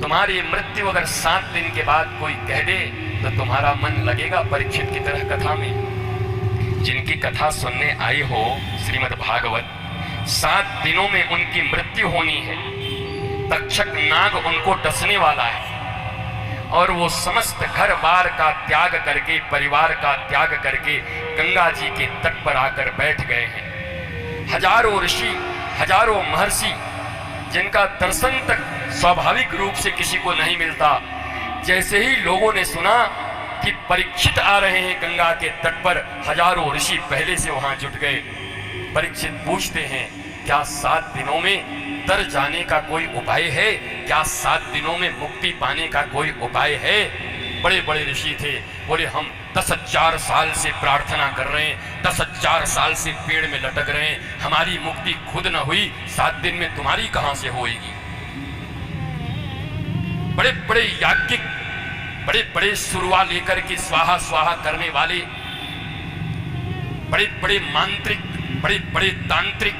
तुम्हारी मृत्यु अगर 7 दिन के बाद कोई कह दे तो तुम्हारा मन लगेगा परीक्षित की तरह कथा में। जिनकी कथा सुनने आई हो श्रीमद् भागवत, 7 दिनों में उनकी मृत्यु होनी है। तक्षक नाग उनको डसने वाला है और वो समस्त घर बार का त्याग करके, परिवार का त्याग करके गंगा जी के तट पर आकर बैठ गए हैं। हजारों ऋषि, हजारों महर्षि, जिनका दर्शन तक स्वाभाविक रूप से किसी को नहीं मिलता, जैसे ही लोगों ने सुना कि परीक्षित आ रहे हैं गंगा के तट पर, हजारों ऋषि पहले से वहां जुट गए। परीक्षित पूछते हैं, क्या 7 दिनों में तर जाने का कोई उपाय है? क्या 7 दिनों में मुक्ति पाने का कोई उपाय है? बड़े बड़े ऋषि थे, बोले हम 10,000 साल से प्रार्थना कर रहे हैं, 10,000 साल से पेड़ में लटक रहे हैं, हमारी मुक्ति खुद न हुई, 7 दिन में तुम्हारी कहां से होएगी? बड़े बड़े याज्ञिक, बड़े बड़े सुरवा लेकर के स्वाहा स्वाहा करने वाले, बड़े बड़े मांत्रिक, बड़े बड़े तांत्रिक,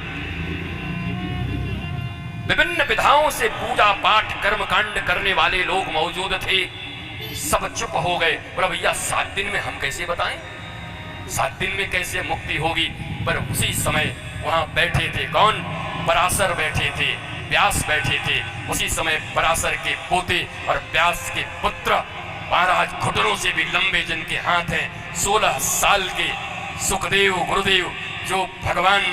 विभिन्न विधाओं से पूजा पाठ कर्म कांड करने वाले लोग मौजूद थे। सब चुप हो गए। बोला भैया 7 दिन में हम कैसे बताएं, 7 दिन में कैसे मुक्ति होगी? पर उसी समय वहां बैठे थे कौन? पराशर बैठे थे, व्यास बैठे थे। उसी समय पराशर के पोते और व्यास के पुत्र, महाराज घुटनों से भी लंबे जिनके हाथ हैं, 16 साल के सुखदेव गुरुदेव, जो भगवान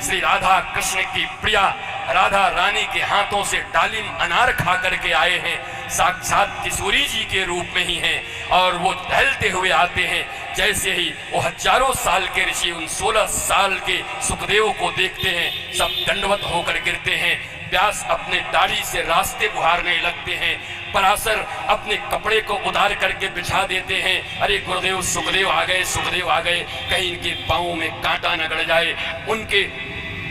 श्री राधा कृष्ण की प्रिया राधा रानी के हाथों से डालिम अनार खा करके आए हैं, साक्षात किशोरी जी के रूप में ही हैं। और वो टहलते हुए आते हैं। जैसे ही वो हजारों साल के ऋषि उन 16 साल के सुखदेव को देखते हैं, सब दंडवत होकर गिरते हैं। व्यास अपने दाढ़ी से रास्ते बुहारने लगते हैं। पराशर अपने कपड़े को उतार करके बिछा देते हैं। अरे गुरुदेव सुखदेव आ गए, सुखदेव आ गए, कहीं इनके पांवों में कांटा न गड़ जाए। उनके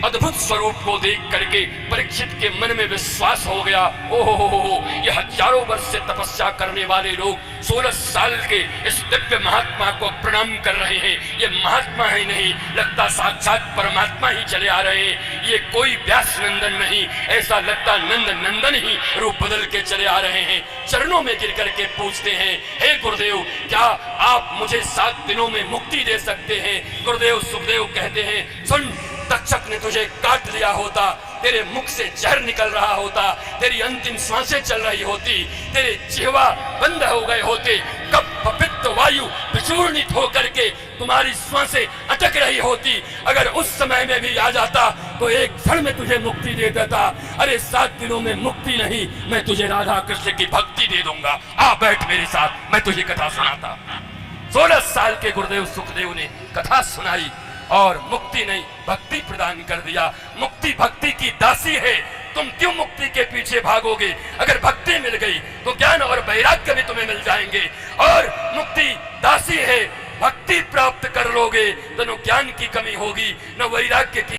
अद्भुत स्वरूप को देख करके परीक्षित के मन में विश्वास हो गया, ओहो, ये हजारों वर्ष से तपस्या करने वाले लोग 16 साल के इस दिव्य महात्मा को प्रणाम कर रहे हैं। ये महात्मा ही नहीं, लगता साक्षात परमात्मा ही चले आ रहे हैं। ये कोई व्यास नंदन नहीं, ऐसा लगता नंद नंदन ही रूप बदल के चले आ रहे हैं। चरणों में गिर करके पूछते हैं, हे गुरुदेव, क्या आप मुझे 7 दिनों में मुक्ति दे सकते हैं? गुरुदेव सुखदेव कहते हैं, सुन, तक्षक ने तुझे काट लिया होता, तेरे मुख से जहर निकल रहा होता, तेरी अंतिम सांसें चल रही होती, तेरे जिह्वा बंद हो गए होते, कब पवित्र वायु विचूर्णित होकर के तुम्हारी सांसें अटक रही होती, अगर उस समय में भी आ जाता तो एक क्षण में तुझे मुक्ति दे देता। अरे 7 दिनों में मुक्ति नहीं, मैं तुझे राधा कृष्ण की भक्ति दे दूंगा, आ बैठ मेरे साथ, मैं तुझे कथा सुनाता। 16 साल के गुरुदेव सुखदेव ने कथा सुनाई और मुक्ति नहीं, भक्ति प्रदान कर दिया। मुक्ति भक्ति की दासी है, तुम क्यों मुक्ति के पीछे भागोगे? अगर भक्ति मिल गई तो ज्ञान और वैराग्य भी तुम्हें मिल जाएंगे। और मुक्ति दासी है, भक्ति प्राप्त कर लोगे तो न ज्ञान की कमी होगी, न वैराग्य की।